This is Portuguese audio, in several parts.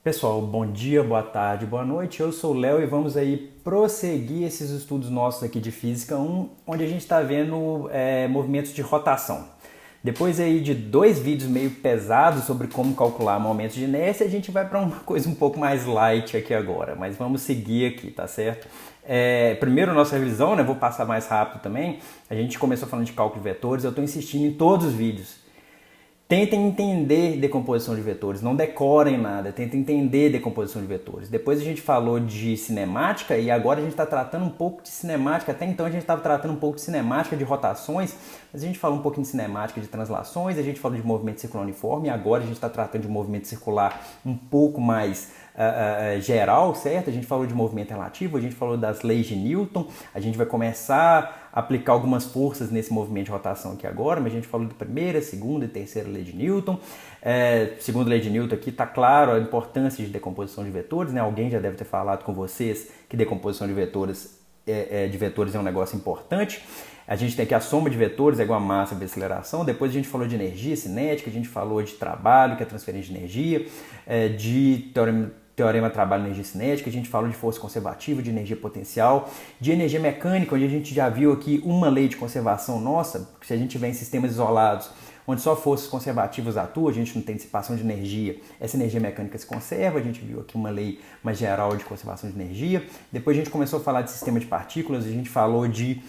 Pessoal, bom dia, boa tarde, boa noite. Eu sou o Léo e vamos aí prosseguir esses estudos nossos aqui de Física 1, onde a gente está vendo movimentos de rotação. Depois aí de dois vídeos meio pesados sobre como calcular momentos de inércia, a gente vai para uma coisa um pouco mais light aqui agora, mas vamos seguir aqui, tá certo? Primeiro nossa revisão, né? Vou passar mais rápido também. A gente começou falando de cálculo de vetores, eu estou insistindo em todos os vídeos. Tentem entender decomposição de vetores, não decorem nada, tentem entender decomposição de vetores. Depois a gente falou de cinemática e agora a gente está tratando um pouco de cinemática. Até então a gente estava tratando um pouco de cinemática de rotações, mas a gente falou um pouquinho de cinemática de translações, a gente falou de movimento circular uniforme e agora a gente está tratando de movimento circular um pouco mais geral, certo? A gente falou de movimento relativo, a gente falou das leis de Newton, a gente vai começar a aplicar algumas forças nesse movimento de rotação aqui agora, mas a gente falou de primeira, segunda e terceira lei de Newton. Segunda lei de Newton aqui está claro a importância de decomposição de vetores, né? Alguém já deve ter falado com vocês que decomposição de vetores é um negócio importante. A gente tem aqui a soma de vetores é igual a massa vezes aceleração. Depois a gente falou de energia cinética, a gente falou de trabalho, que é transferência de energia, de teorema trabalho-energia cinética, a gente falou de força conservativa, de energia potencial, de energia mecânica, onde a gente já viu aqui uma lei de conservação nossa, que se a gente tiver em sistemas isolados, onde só forças conservativas atuam, a gente não tem dissipação de energia, essa energia mecânica se conserva, a gente viu aqui uma lei mais geral de conservação de energia. Depois a gente começou a falar de sistema de partículas, a gente falou de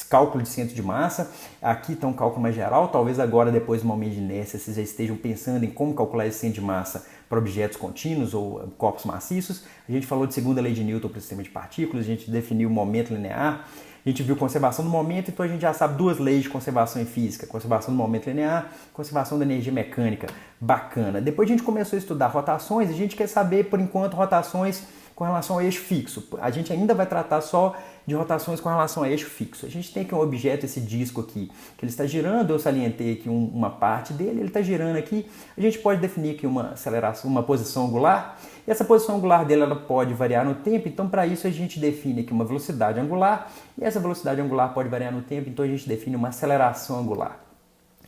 cálculo de centro de massa, aqui está um cálculo mais geral, talvez agora depois do momento de inércia vocês já estejam pensando em como calcular esse centro de massa para objetos contínuos ou corpos maciços. A gente falou de segunda lei de Newton para o sistema de partículas, a gente definiu o momento linear, a gente viu conservação do momento, então a gente já sabe duas leis de conservação em física, conservação do momento linear, conservação da energia mecânica, bacana. Depois a gente começou a estudar rotações, a gente quer saber, por enquanto, rotações com relação ao eixo fixo. A gente ainda vai tratar só de rotações com relação ao eixo fixo. A gente tem aqui um objeto, esse disco aqui, que ele está girando, eu salientei aqui uma parte dele, ele está girando aqui, a gente pode definir aqui uma aceleração, uma posição angular, e essa posição angular dele ela pode variar no tempo, então para isso a gente define aqui uma velocidade angular, e essa velocidade angular pode variar no tempo, então a gente define uma aceleração angular.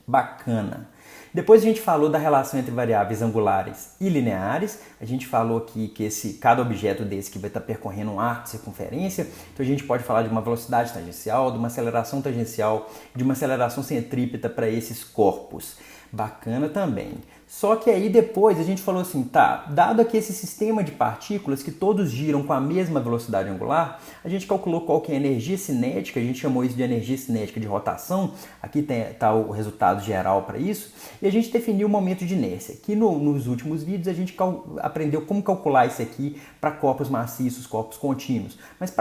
Bacana. Depois a gente falou da relação entre variáveis angulares e lineares. A gente falou aqui que cada objeto desse que vai estar percorrendo um arco de circunferência. Então a gente pode falar de uma velocidade tangencial, de uma aceleração tangencial, de uma aceleração centrípeta para esses corpos. Bacana também. Só que aí depois a gente falou assim, tá, dado aqui esse sistema de partículas que todos giram com a mesma velocidade angular, a gente calculou qual que é a energia cinética, a gente chamou isso de energia cinética de rotação, aqui está o resultado geral para isso, e a gente definiu o momento de inércia. Aqui nos últimos vídeos a gente aprendeu como calcular isso aqui para corpos maciços, corpos contínuos, mas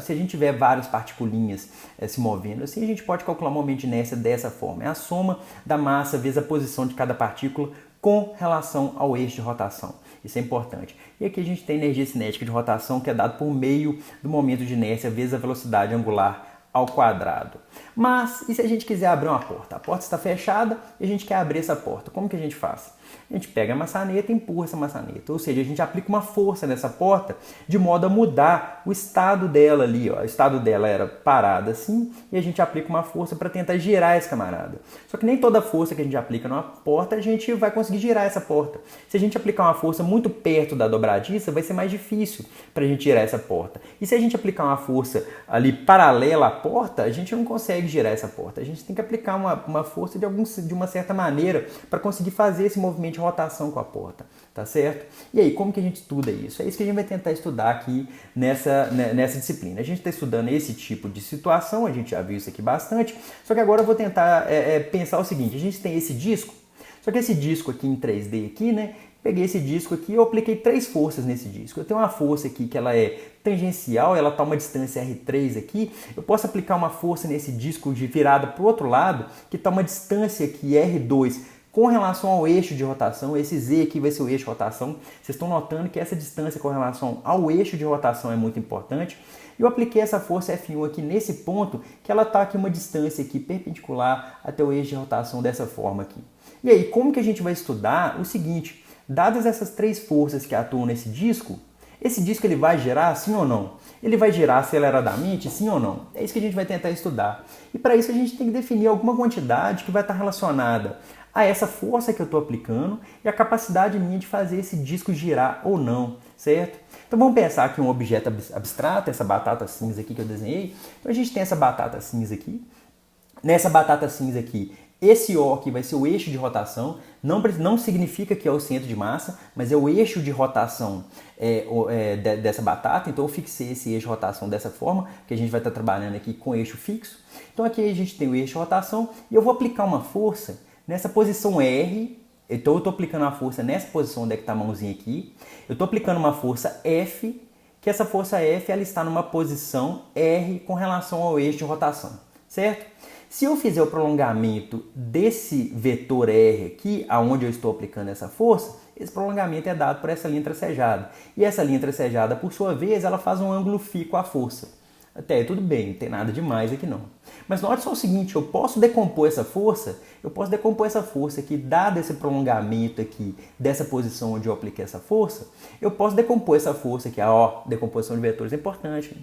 se a gente tiver várias particulinhas se movendo assim, a gente pode calcular o momento de inércia dessa forma, é a soma da massa vezes a posição de cada partícula com relação ao eixo de rotação. Isso é importante. E aqui a gente tem energia cinética de rotação que é dado por meio do momento de inércia vezes a velocidade angular ao quadrado. Mas, e se a gente quiser abrir uma porta? A porta está fechada e a gente quer abrir essa porta. Como que a gente faz? A gente pega a maçaneta e empurra essa maçaneta. Ou seja, a gente aplica uma força nessa porta de modo a mudar o estado dela ali. Ó. O estado dela era parada assim e a gente aplica uma força para tentar girar esse camarada. Só que nem toda força que a gente aplica numa porta a gente vai conseguir girar essa porta. Se a gente aplicar uma força muito perto da dobradiça, vai ser mais difícil para a gente girar essa porta. E se a gente aplicar uma força ali paralela à porta, a gente não consegue girar essa porta. A gente tem que aplicar uma força de uma certa maneira para conseguir fazer esse movimento de rotação com a porta, tá certo? E aí, como que a gente estuda isso? É isso que a gente vai tentar estudar aqui nessa disciplina. A gente está estudando esse tipo de situação, a gente já viu isso aqui bastante, só que agora eu vou tentar pensar o seguinte, a gente tem esse disco, só que esse disco aqui em 3D aqui, né? Peguei esse disco aqui e eu apliquei três forças nesse disco. Eu tenho uma força aqui que ela é tangencial, ela está uma distância R3 aqui. Eu posso aplicar uma força nesse disco de virada para o outro lado, que está uma distância aqui R2, com relação ao eixo de rotação. Esse Z aqui vai ser o eixo de rotação. Vocês estão notando que essa distância com relação ao eixo de rotação é muito importante. Eu apliquei essa força F1 aqui nesse ponto, que ela está aqui uma distância aqui perpendicular até o eixo de rotação dessa forma aqui. E aí, como que a gente vai estudar o seguinte? Dadas essas três forças que atuam nesse disco, esse disco ele vai girar sim ou não? Ele vai girar aceleradamente, sim ou não? É isso que a gente vai tentar estudar. E para isso a gente tem que definir alguma quantidade que vai estar relacionada a essa força que eu estou aplicando e a capacidade minha de fazer esse disco girar ou não, certo? Então vamos pensar aqui um objeto abstrato, essa batata cinza aqui que eu desenhei. Então a gente tem essa batata cinza aqui. Nessa batata cinza aqui, esse O aqui vai ser o eixo de rotação. Não significa que é o centro de massa, mas é o eixo de rotação dessa batata. Então eu fixei esse eixo de rotação dessa forma, que a gente vai estar trabalhando aqui com eixo fixo. Então aqui a gente tem o eixo de rotação e eu vou aplicar uma força nessa posição R. Então eu estou aplicando a força nessa posição onde é que está a mãozinha aqui. Eu estou aplicando uma força F, que essa força F ela está numa posição R com relação ao eixo de rotação, certo? Se eu fizer o prolongamento desse vetor R aqui, aonde eu estou aplicando essa força, esse prolongamento é dado por essa linha tracejada. E essa linha tracejada, por sua vez, ela faz um ângulo φ com a força. Até aí tudo bem, não tem nada demais aqui não. Mas note só o seguinte, eu posso decompor essa força aqui, dado esse prolongamento aqui dessa posição onde eu apliquei essa força, eu posso decompor essa força aqui, decomposição de vetores é importante, né?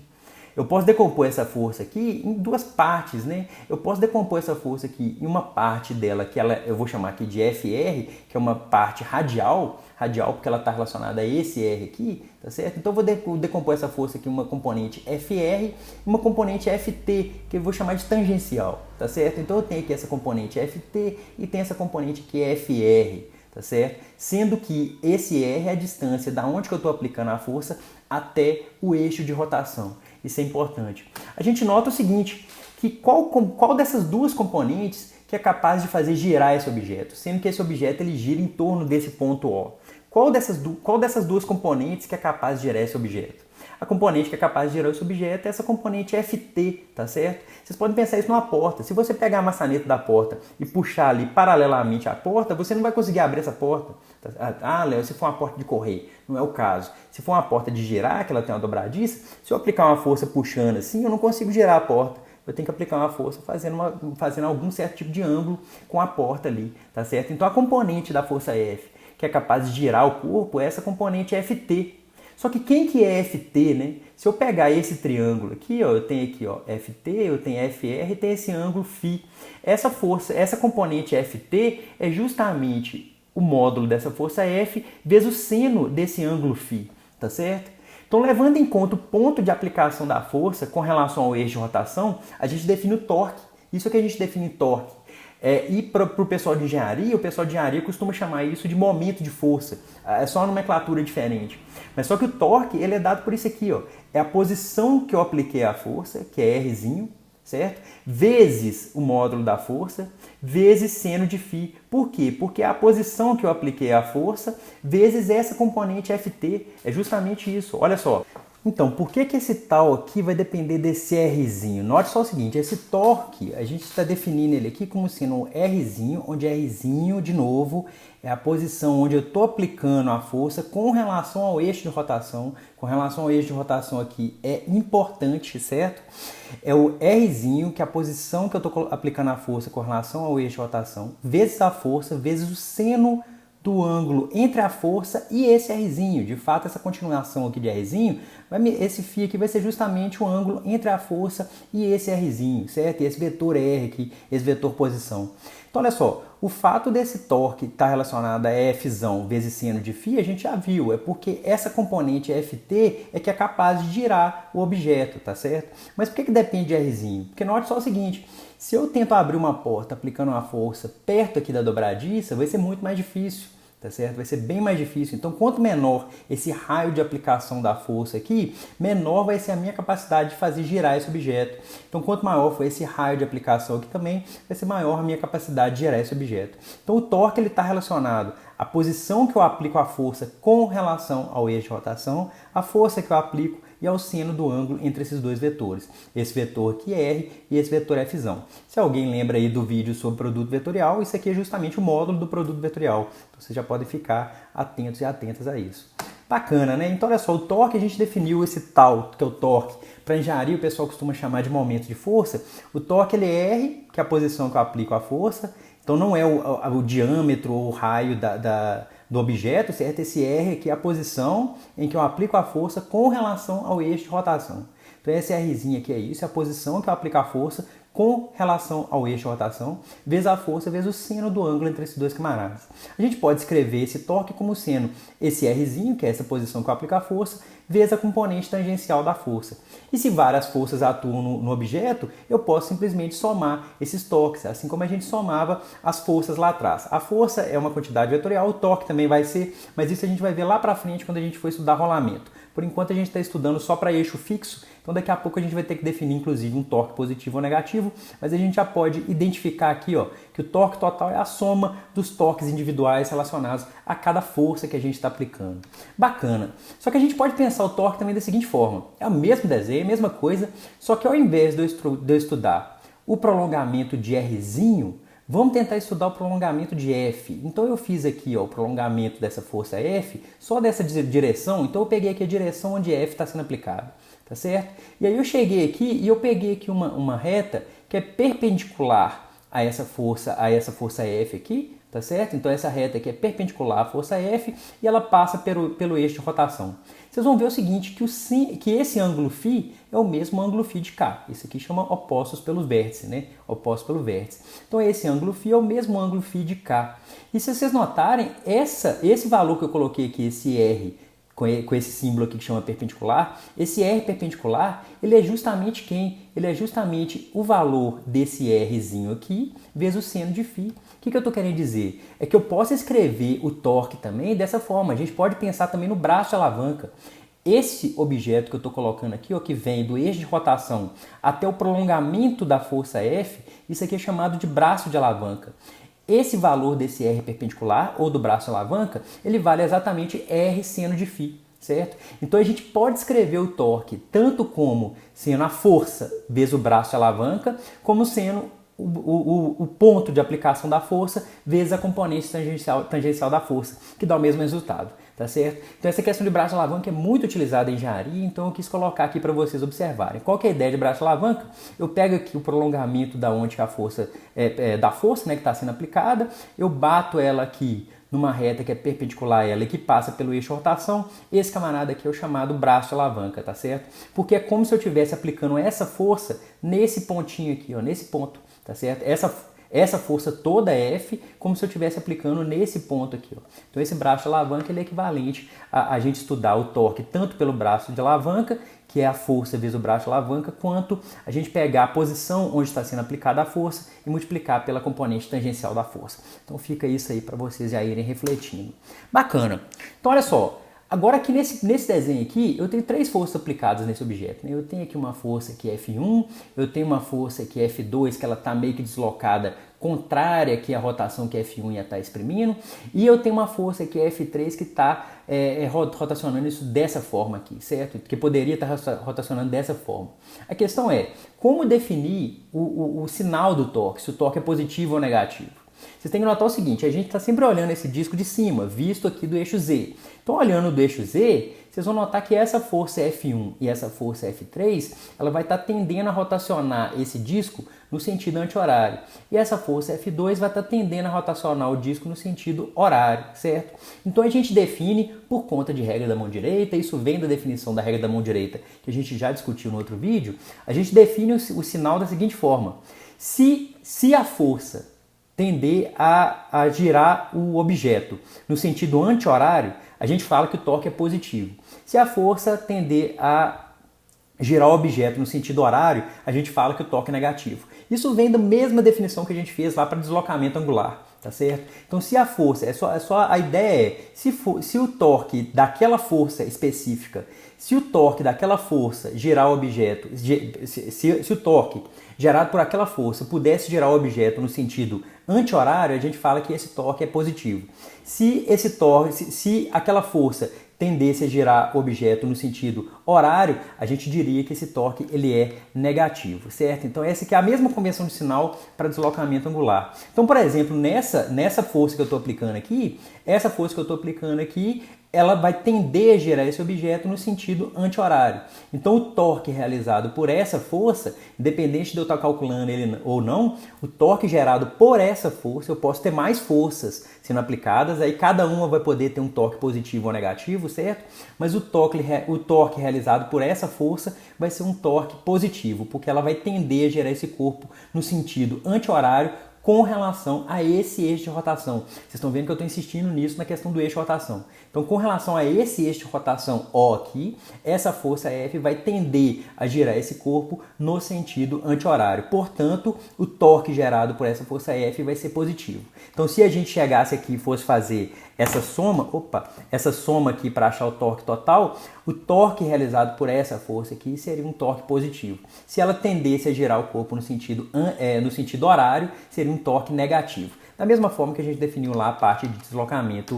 Eu posso decompor essa força aqui em duas partes, né? Eu posso decompor essa força aqui em uma parte dela, que eu vou chamar aqui de FR, que é uma parte radial porque ela está relacionada a esse R aqui, tá certo? Então eu vou decompor essa força aqui em uma componente FR e uma componente FT, que eu vou chamar de tangencial, tá certo? Então eu tenho aqui essa componente FT e tem essa componente aqui FR, tá certo? Sendo que esse R é a distância da onde que eu estou aplicando a força até o eixo de rotação. Isso é importante. A gente nota o seguinte, que qual dessas duas componentes que é capaz de fazer girar esse objeto, sendo que esse objeto ele gira em torno desse ponto O. Qual dessas duas componentes que é capaz de girar esse objeto? A componente que é capaz de girar esse objeto é essa componente FT, tá certo? Vocês podem pensar isso numa porta. Se você pegar a maçaneta da porta e puxar ali paralelamente à porta, você não vai conseguir abrir essa porta. Ah, Léo, se for uma porta de correr, não é o caso. Se for uma porta de girar, que ela tem uma dobradiça, se eu aplicar uma força puxando assim, eu não consigo girar a porta. Eu tenho que aplicar uma força fazendo algum certo tipo de ângulo com a porta ali, tá certo? Então a componente da força F, que é capaz de girar o corpo, é essa componente FT. Só que quem que é FT, né? Se eu pegar esse triângulo aqui, ó, eu tenho aqui, ó, FT, eu tenho FR e tem esse ângulo φ. Essa força, essa componente FT é justamente o módulo dessa força F vezes o seno desse ângulo φ, tá certo? Então, levando em conta o ponto de aplicação da força com relação ao eixo de rotação, a gente define o torque. Isso que a gente define torque. E para o pessoal de engenharia, o pessoal de engenharia costuma chamar isso de momento de força. É só uma nomenclatura diferente. Mas só que o torque ele é dado por isso aqui, ó. É a posição que eu apliquei à força, que é Rzinho, certo? Vezes o módulo da força, vezes seno de φ. Por quê? Porque é a posição que eu apliquei à força, vezes essa componente Ft. É justamente isso. Olha só. Então, por que esse tal aqui vai depender desse Rzinho? Note só o seguinte, esse torque, a gente está definindo ele aqui como sendo um Rzinho, onde Rzinho, de novo, é a posição onde eu estou aplicando a força com relação ao eixo de rotação. Com relação ao eixo de rotação aqui é importante, certo? É o Rzinho, que é a posição que eu estou aplicando a força com relação ao eixo de rotação, vezes a força, vezes o seno do ângulo entre a força e esse Rzinho. De fato, essa continuação aqui de Rzinho, esse φ aqui vai ser justamente o ângulo entre a força e esse Rzinho, certo? E esse vetor R aqui, esse vetor posição. Então, olha só, o fato desse torque estar relacionado a Fzão vezes seno de φ, a gente já viu, é porque essa componente Ft é que é capaz de girar o objeto, tá certo? Mas por que depende de Rzinho? Porque note só o seguinte, se eu tento abrir uma porta aplicando uma força perto aqui da dobradiça, vai ser muito mais difícil, tá certo? Vai ser bem mais difícil. Então, quanto menor esse raio de aplicação da força aqui, menor vai ser a minha capacidade de fazer girar esse objeto. Então, quanto maior for esse raio de aplicação aqui também, vai ser maior a minha capacidade de girar esse objeto. Então, o torque está relacionado à posição que eu aplico a força com relação ao eixo de rotação, a força que eu aplico e ao seno do ângulo entre esses dois vetores. Esse vetor aqui é R e esse vetor é Fzão. Se alguém lembra aí do vídeo sobre produto vetorial, isso aqui é justamente o módulo do produto vetorial. Então vocês já podem ficar atentos e atentas a isso. Bacana, né? Então olha só, o torque a gente definiu esse tal, que é o torque. Para engenharia o pessoal costuma chamar de momento de força. O torque ele é R, que é a posição que eu aplico a força. Então não é o diâmetro ou o raio do objeto, certo? Esse R aqui é a posição em que eu aplico a força com relação ao eixo de rotação. Então esse Rzinho aqui é isso, é a posição que eu aplico a força com relação ao eixo de rotação, vezes a força, vezes o seno do ângulo entre esses dois camaradas. A gente pode escrever esse torque como sendo esse Rzinho, que é essa posição que eu aplico a força, vezes a componente tangencial da força. E se várias forças atuam no objeto, eu posso simplesmente somar esses torques, assim como a gente somava as forças lá atrás. A força é uma quantidade vetorial, o torque também vai ser, mas isso a gente vai ver lá para frente quando a gente for estudar rolamento. Por enquanto a gente está estudando só para eixo fixo, então daqui a pouco a gente vai ter que definir inclusive um torque positivo ou negativo, mas a gente já pode identificar aqui que o torque total é a soma dos torques individuais relacionados a cada força que a gente está aplicando. Bacana. Só que a gente pode pensar o torque também da seguinte forma, é o mesmo desenho, a mesma coisa, só que ao invés de eu estudar o prolongamento de Rzinho, vamos tentar estudar o prolongamento de F. Então eu fiz aqui o prolongamento dessa força F, só dessa direção, então eu peguei aqui a direção onde F está sendo aplicado, tá certo? E aí eu cheguei aqui e eu peguei aqui uma reta que é perpendicular a essa força F aqui, tá certo? Então essa reta aqui é perpendicular à força F e ela passa pelo eixo de rotação. Vocês vão ver o seguinte, que esse ângulo φ é o mesmo ângulo φ de cá. Isso aqui chama opostos pelos vértices, né? Opostos pelo vértice. Então esse ângulo φ é o mesmo ângulo φ de cá. E se vocês notarem, esse valor que eu coloquei aqui, esse R, com esse símbolo aqui que chama perpendicular, esse R perpendicular, ele é justamente quem? Ele é justamente o valor desse Rzinho aqui, vezes o seno de φ. O que eu estou querendo dizer? É que eu posso escrever o torque também dessa forma. A gente pode pensar também no braço de alavanca. Esse objeto que eu estou colocando aqui, que vem do eixo de rotação até o prolongamento da força F, isso aqui é chamado de braço de alavanca. Esse valor desse R perpendicular, ou do braço de alavanca, ele vale exatamente R seno de φ, certo? Então a gente pode escrever o torque tanto como sendo a força vezes o braço de alavanca, como sendo o ponto de aplicação da força vezes a componente tangencial da força, que dá o mesmo resultado, tá certo? Então essa questão de braço de alavanca é muito utilizada em engenharia, então eu quis colocar aqui para vocês observarem. Qual que é a ideia de braço de alavanca? Eu pego aqui o prolongamento da onde a força, da força, né, que está sendo aplicada, eu bato ela aqui numa reta que é perpendicular a ela e que passa pelo eixo de rotação, esse camarada aqui é o chamado braço de alavanca, tá certo? Porque é como se eu estivesse aplicando essa força nesse pontinho aqui, nesse ponto, tá certo? Essa força toda F, como se eu estivesse aplicando nesse ponto aqui. Então esse braço de alavanca ele é equivalente a gente estudar o torque tanto pelo braço de alavanca, que é a força vezes o braço de alavanca, quanto a gente pegar a posição onde está sendo aplicada a força e multiplicar pela componente tangencial da força. Então fica isso aí para vocês já irem refletindo. Bacana. Então olha só, agora aqui nesse desenho aqui, eu tenho três forças aplicadas nesse objeto, né? Eu tenho aqui uma força que é F1, eu tenho uma força que é F2, que ela está meio que deslocada, contrária aqui à rotação que F1 ia estar exprimindo, e eu tenho uma força que é F3 que está rotacionando isso dessa forma aqui, certo? Que poderia estar rotacionando dessa forma. A questão é, como definir o sinal do torque, se o torque é positivo ou negativo? Vocês têm que notar o seguinte, a gente está sempre olhando esse disco de cima, visto aqui do eixo Z. Então, olhando do eixo Z, vocês vão notar que essa força F1 e essa força F3, ela vai estar tendendo a rotacionar esse disco no sentido anti-horário. E essa força F2 vai estar tendendo a rotacionar o disco no sentido horário, certo? Então, a gente define, por conta de regra da mão direita, isso vem da definição da regra da mão direita, que a gente já discutiu no outro vídeo, a gente define o sinal da seguinte forma. Se a força tender a girar o objeto no sentido anti-horário, a gente fala que o torque é positivo. Se a força tender a girar o objeto no sentido horário, a gente fala que o torque é negativo. Isso vem da mesma definição que a gente fez lá para deslocamento angular, tá certo? Então, se a força, a ideia é, se o torque daquela força específica, se o torque daquela força gerar o objeto, se o torque gerado por aquela força pudesse gerar o objeto no sentido anti-horário, a gente fala que esse torque é positivo. Se aquela força tendesse a girar o objeto no sentido horário, a gente diria que esse torque ele é negativo, certo? Então essa aqui é a mesma convenção de sinal para deslocamento angular. Então, por exemplo, nessa força que eu estou aplicando aqui, essa força que eu estou aplicando aqui ela vai tender a girar esse objeto no sentido anti-horário. Então o torque realizado por essa força, independente de eu estar calculando ele ou não, o torque gerado por essa força, eu posso ter mais forças sendo aplicadas, aí cada uma vai poder ter um torque positivo ou negativo, certo? Mas o torque realizado por essa força vai ser um torque positivo, porque ela vai tender a gerar esse corpo no sentido anti-horário com relação a esse eixo de rotação. Vocês estão vendo que eu estou insistindo nisso na questão do eixo de rotação. Então, com relação a esse eixo de rotação O aqui, essa força F vai tender a girar esse corpo no sentido anti-horário. Portanto, o torque gerado por essa força F vai ser positivo. Então, se a gente chegasse aqui e fosse fazer essa soma aqui para achar o torque total, o torque realizado por essa força aqui seria um torque positivo. Se ela tendesse a girar o corpo no sentido horário, seria um torque negativo. Da mesma forma que a gente definiu lá a parte de deslocamento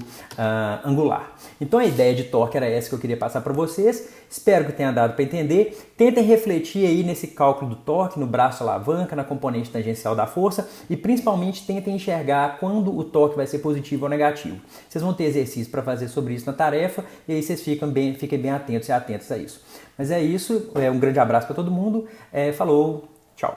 angular. Então a ideia de torque era essa que eu queria passar para vocês. Espero que tenha dado para entender. Tentem refletir aí nesse cálculo do torque, no braço alavanca, na componente tangencial da força e principalmente tentem enxergar quando o torque vai ser positivo ou negativo. Vocês vão ter exercício para fazer sobre isso na tarefa e aí vocês fiquem bem atentos e atentas a isso. Mas é isso. Um grande abraço para todo mundo. Falou!